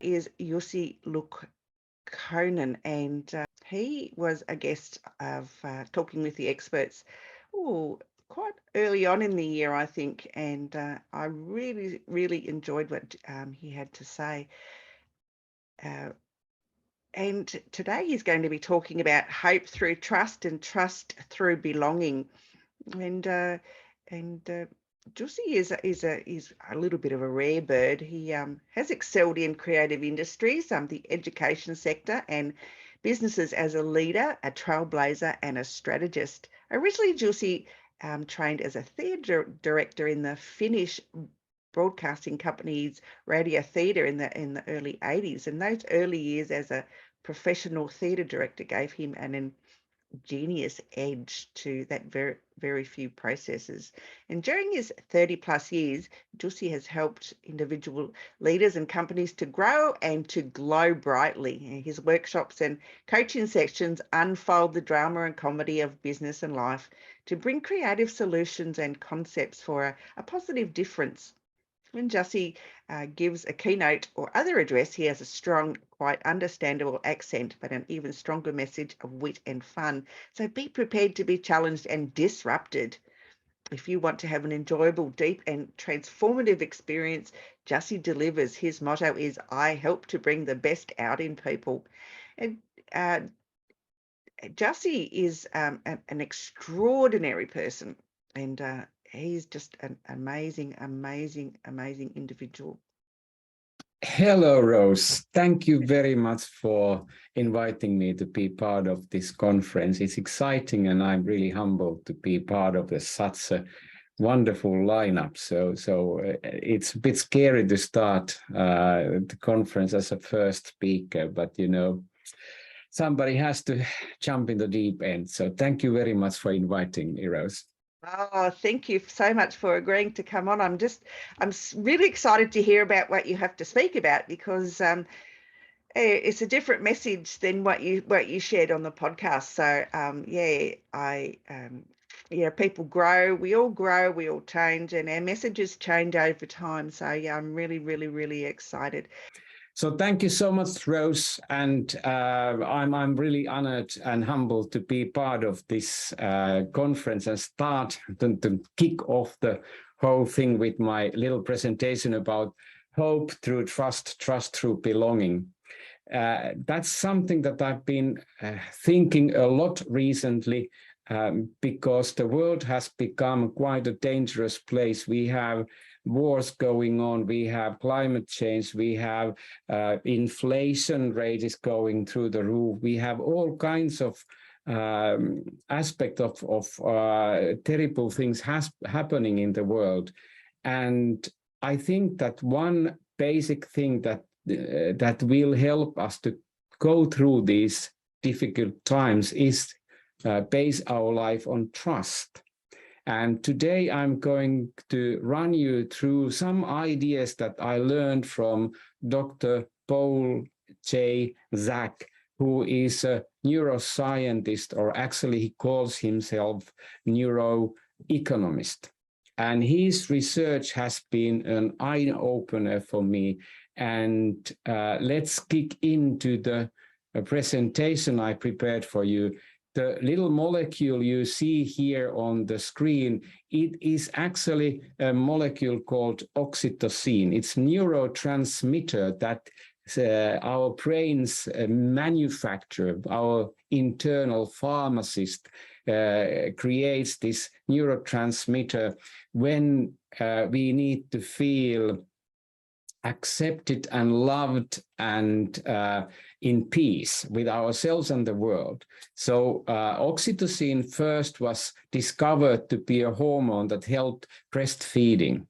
is Jussi Luukkonen, and he was a guest of Talking with the Experts quite early on in the year, I think, and I really enjoyed what he had to say. And today he's going to be talking about hope through trust and trust through belonging. And Jussi is a little bit of a rare bird. He has excelled in creative industries, the education sector, and businesses as a leader, a trailblazer, and a strategist. Originally, Jussi trained as a theatre director in the Finnish broadcasting company's radio theatre in the early 80s, and those early years as a professional theatre director gave him an ingenious edge to that very few processes. And during his 30 plus years, Jussi has helped individual leaders and companies to grow and to glow brightly. His workshops and coaching sections unfold the drama and comedy of business and life to bring creative solutions and concepts for a positive difference. When Jussi gives a keynote or other address, he has a strong, quite understandable accent, but an even stronger message of wit and fun. So be prepared to be challenged and disrupted. If you want to have an enjoyable, deep and transformative experience, Jussi delivers. His motto is, I help to bring the best out in people. And Jussi is an extraordinary person, and he's just an amazing individual. Hello, Rose. Thank you very much for inviting me to be part of this conference. It's exciting, and I'm really humbled to be part of such a wonderful lineup. So it's a bit scary to start the conference as a first speaker, but somebody has to jump in the deep end. So thank you very much for inviting me, Rose. Oh, thank you so much for agreeing to come on. I'm really excited to hear about what you have to speak about, because it's a different message than what you shared on the podcast. So people grow, we all change, and our messages change over time. So yeah, I'm really excited. So thank you so much, Rose, and I'm really honored and humbled to be part of this conference and start to kick off the whole thing with my little presentation about hope through trust, trust through belonging. That's something that I've been thinking a lot recently, because the world has become quite a dangerous place. We have wars going on, we have climate change, we have inflation rate is going through the roof, we have all kinds of aspects of terrible things happening in the world. And I think that one basic thing that will help us to go through these difficult times is base our life on trust. And today I'm going to run you through some ideas that I learned from Dr. Paul J. Zak, who is a neuroscientist, or actually he calls himself neuroeconomist. And his research has been an eye-opener for me. And let's kick into the presentation I prepared for you. The little molecule you see here on the screen, it is actually a molecule called oxytocin. It's a neurotransmitter that our brains manufacture. Our internal pharmacist creates this neurotransmitter when we need to feel accepted and loved and in peace with ourselves and the world. So oxytocin first was discovered to be a hormone that helped breastfeeding.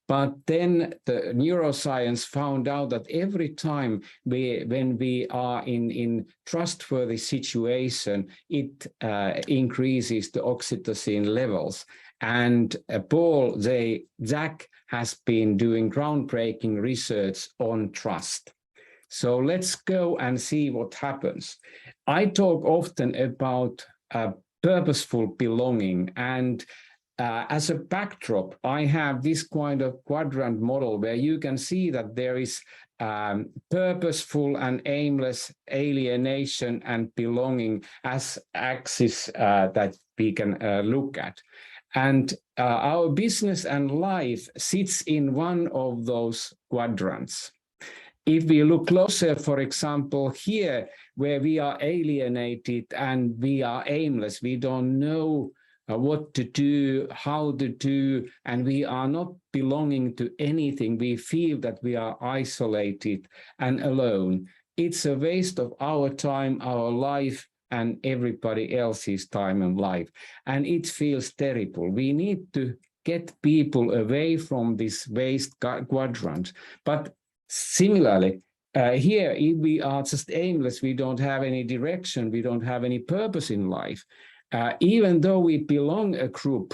But then the neuroscience found out that every time when we are in trustworthy situation, it increases the oxytocin levels. And Paul J. Zak has been doing groundbreaking research on trust. So let's go and see what happens. I talk often about purposeful belonging, and as a backdrop, I have this kind of quadrant model where you can see that there is purposeful and aimless alienation and belonging as axis that we can look at. And our business and life sits in one of those quadrants. If we look closer, for example, here, where we are alienated and we are aimless, we don't know what to do, how to do, and we are not belonging to anything. We feel that we are isolated and alone. It's a waste of our time, our life, and everybody else's time and life. And it feels terrible. We need to get people away from this waste quadrant. But similarly, here, if we are just aimless, we don't have any direction, we don't have any purpose in life. Even though we belong a group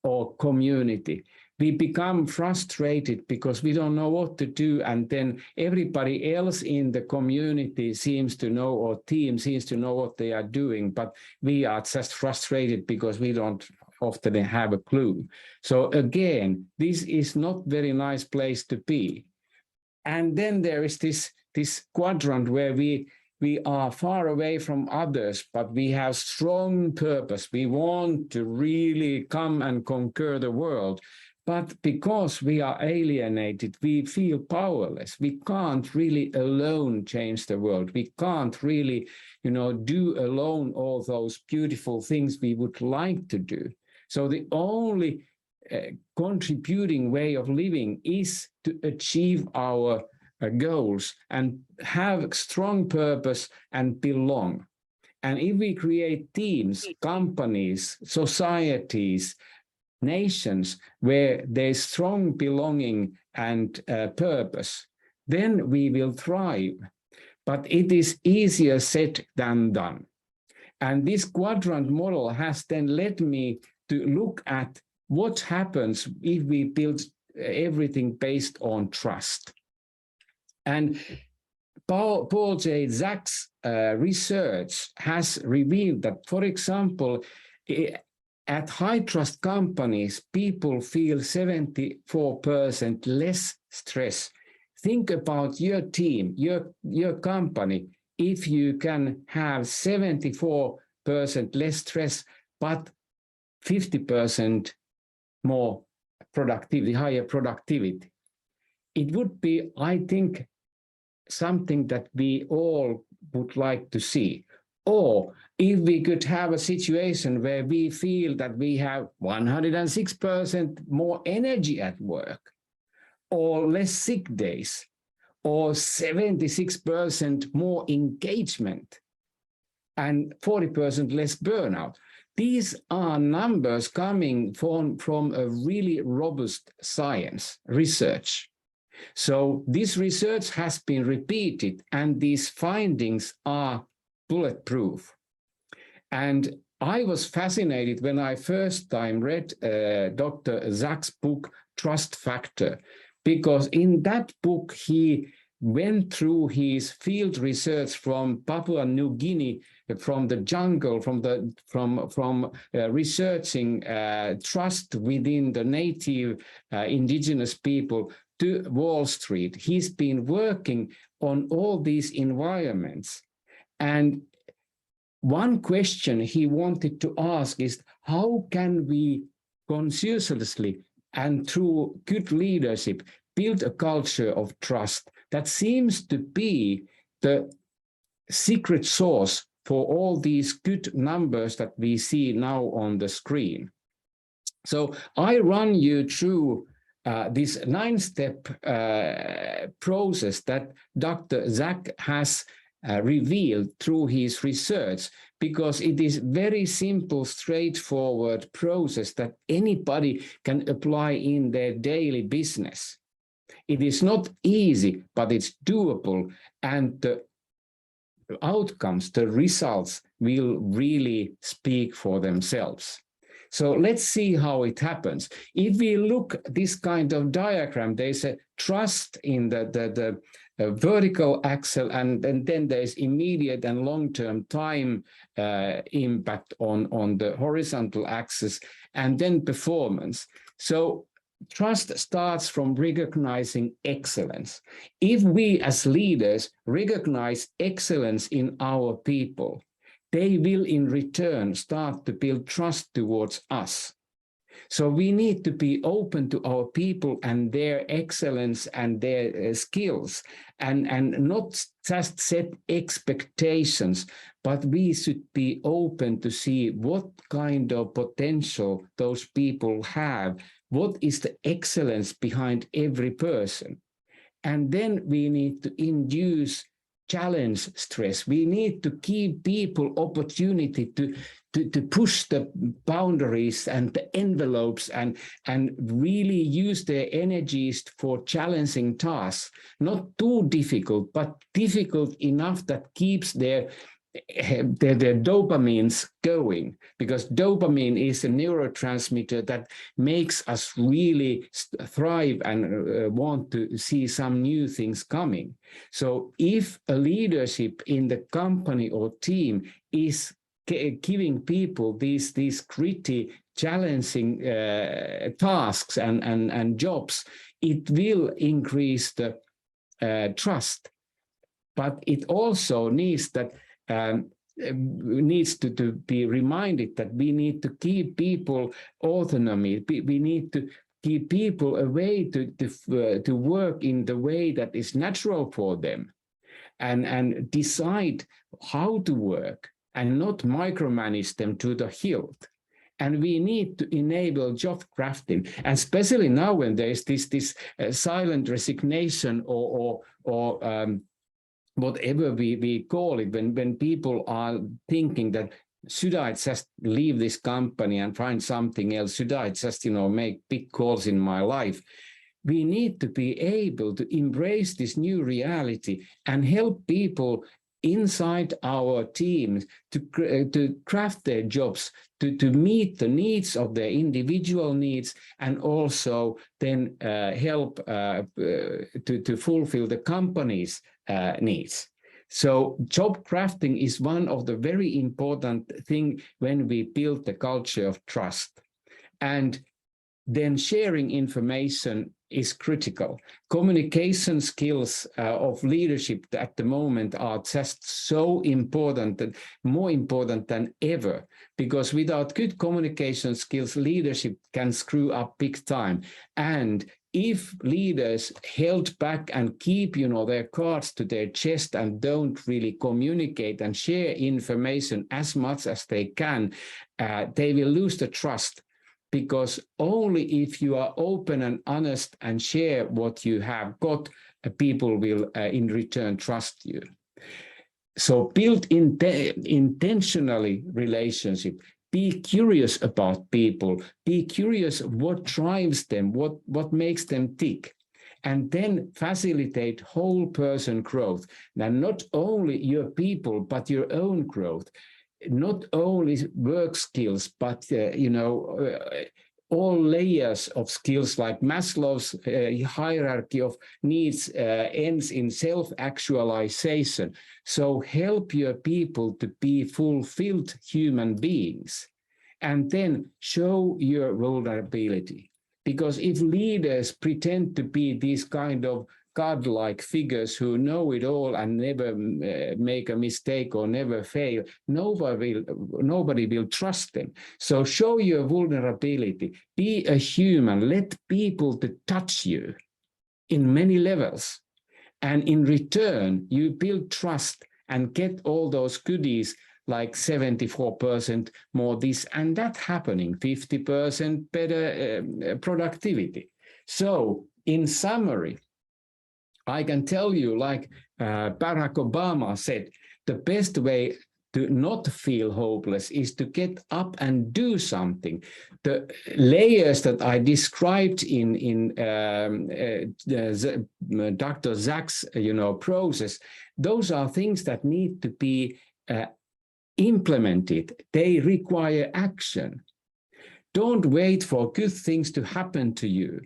or community, we become frustrated because we don't know what to do, and then everybody else in the community seems to know, or team seems to know what they are doing, but we are just frustrated because we don't often have a clue. So again, this is not a very nice place to be. And then there is this quadrant where we are far away from others, but we have strong purpose. We want to really come and conquer the world. But because we are alienated, we feel powerless. We can't really alone change the world. We can't really, do alone all those beautiful things we would like to do. So the only contributing way of living is to achieve our goals and have strong purpose and belong. And if we create teams, companies, societies, nations where there's strong belonging and purpose, then we will thrive. But it is easier said than done. And this quadrant model has then led me to look at what happens if we build everything based on trust. And Paul J. Zach's research has revealed that, for example, at high trust companies, people feel 74% less stress. Think about your team, your company, if you can have 74% less stress, but 50% more productivity, higher productivity. It would be, I think, something that we all would like to see. Or if we could have a situation where we feel that we have 106% more energy at work, or less sick days, or 76% more engagement, and 40% less burnout. These are numbers coming from a really robust science research. So this research has been repeated, and these findings are bulletproof. And I was fascinated when I first time read Dr. Zach's book, Trust Factor, because in that book, he went through his field research from Papua New Guinea, from the jungle, from researching trust within the native indigenous people to Wall Street. He's been working on all these environments. And one question he wanted to ask is, how can we consciously and through good leadership build a culture of trust that seems to be the secret sauce for all these good numbers that we see now on the screen? So I run you through this 9-step process that Dr. Zach has revealed through his research, because it is very simple, straightforward process that anybody can apply in their daily business. It is not easy, but it's doable, and the outcomes, the results will really speak for themselves. So let's see how it happens. If we look at this kind of diagram, there's a trust in the vertical axis, and then there's immediate and long-term time impact on the horizontal axis. and then performance. So trust starts from recognizing excellence. If we as leaders recognize excellence in our people, they will in return start to build trust towards us. So we need to be open to our people and their excellence and their skills, and not just set expectations, but we should be open to see what kind of potential those people have, what is the excellence behind every person. And then we need to induce challenge stress. We need to give people opportunity to push the boundaries and the envelopes and really use their energies for challenging tasks. Not too difficult, but difficult enough that keeps their dopamines going, because dopamine is a neurotransmitter that makes us really thrive and want to see some new things coming. So if a leadership in the company or team is giving people these gritty, challenging tasks and jobs, it will increase the trust. But it also needs that needs to be reminded that we need to give people autonomy. We need to give people a way to work in the way that is natural for them, and decide how to work and not micromanage them to the hilt. And we need to enable job crafting, and especially now when there is this silent resignation or whatever we call it, when people are thinking that, should I just leave this company and find something else? Should I just, make big calls in my life? We need to be able to embrace this new reality and help people inside our teams to craft their jobs, to meet the needs of their individual needs, and also then help to fulfill the company's needs. So job crafting is one of the very important things when we build the culture of trust. And then sharing information is critical. Communication skills of leadership at the moment are just so important, and more important than ever, because without good communication skills, leadership can screw up big time. And if leaders held back and keep, their cards to their chest and don't really communicate and share information as much as they can, they will lose the trust. Because only if you are open and honest and share what you have got, people will in return trust you. So build intentionally relationship. Be curious about people. Be curious what drives them, what makes them tick. And then facilitate whole person growth. Now, not only your people, but your own growth. Not only work skills, but all layers of skills, like Maslow's hierarchy of needs ends in self-actualization. So help your people to be fulfilled human beings, and then show your vulnerability. Because if leaders pretend to be these kind of godlike figures who know it all and never make a mistake or never fail, nobody will trust them. So show your vulnerability. Be a human. Let people to touch you in many levels. And in return, you build trust and get all those goodies, like 74% more this and that happening, 50% better productivity. So in summary, I can tell you, like Barack Obama said, the best way to not feel hopeless is to get up and do something. The layers that I described in Dr. Zach's process, those are things that need to be implemented. They require action. Don't wait for good things to happen to you.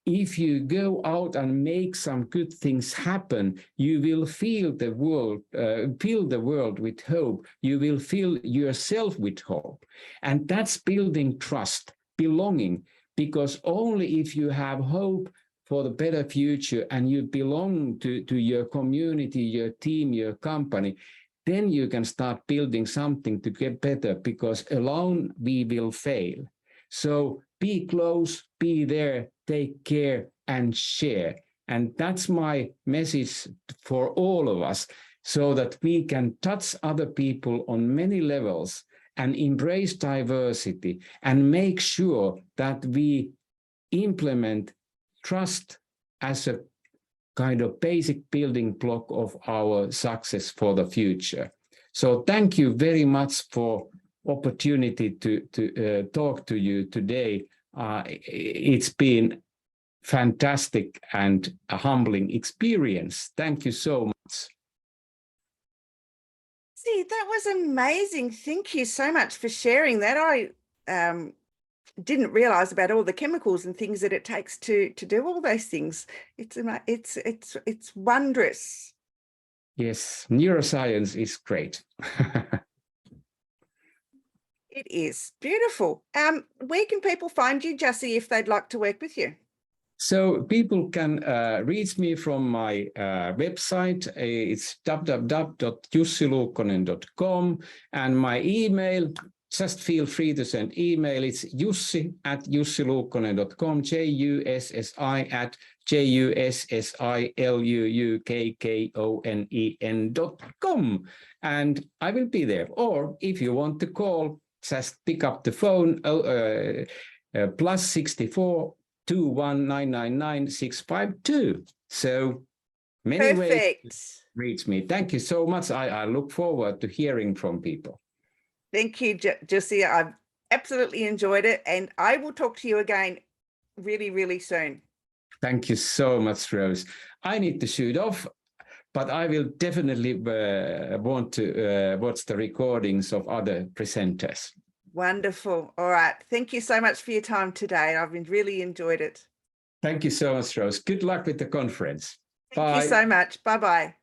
If you go out and make some good things happen, you will fill the world with hope. You will fill yourself with hope. And that's building trust, belonging, because only if you have hope for the better future and you belong to your community, your team, your company, then you can start building something to get better, because alone we will fail. So be close, be there, take care and share. And that's my message for all of us, so that we can touch other people on many levels and embrace diversity and make sure that we implement trust as a kind of basic building block of our success for the future. So thank you very much for opportunity to talk to you today. It's been fantastic and a humbling experience. Thank you so much. See, that was amazing. Thank you so much for sharing that. I didn't realize about all the chemicals and things that it takes to do all those things. It's wondrous. Yes, neuroscience is great. It is beautiful. Where can people find you, Jussi, if they'd like to work with you? So people can reach me from my website. It's www.jussiluukkonen.com, and my email, just feel free to send email. It's jussi@jussiluukkonen.com, jussi@jussiluukkonen.com, and I will be there. Or if you want to call, just pick up the phone, +64 21999 So many ways to reach me. Thank you so much. I look forward to hearing from people. Thank you, Jussi. I've absolutely enjoyed it, and I will talk to you again really, really soon. Thank you so much, Rose. I need to shoot off, but I will definitely want to watch the recordings of other presenters. Wonderful. All right. Thank you so much for your time today. I've really enjoyed it. Thank you so much, Rose. Good luck with the conference. Thank you so much. Bye-bye.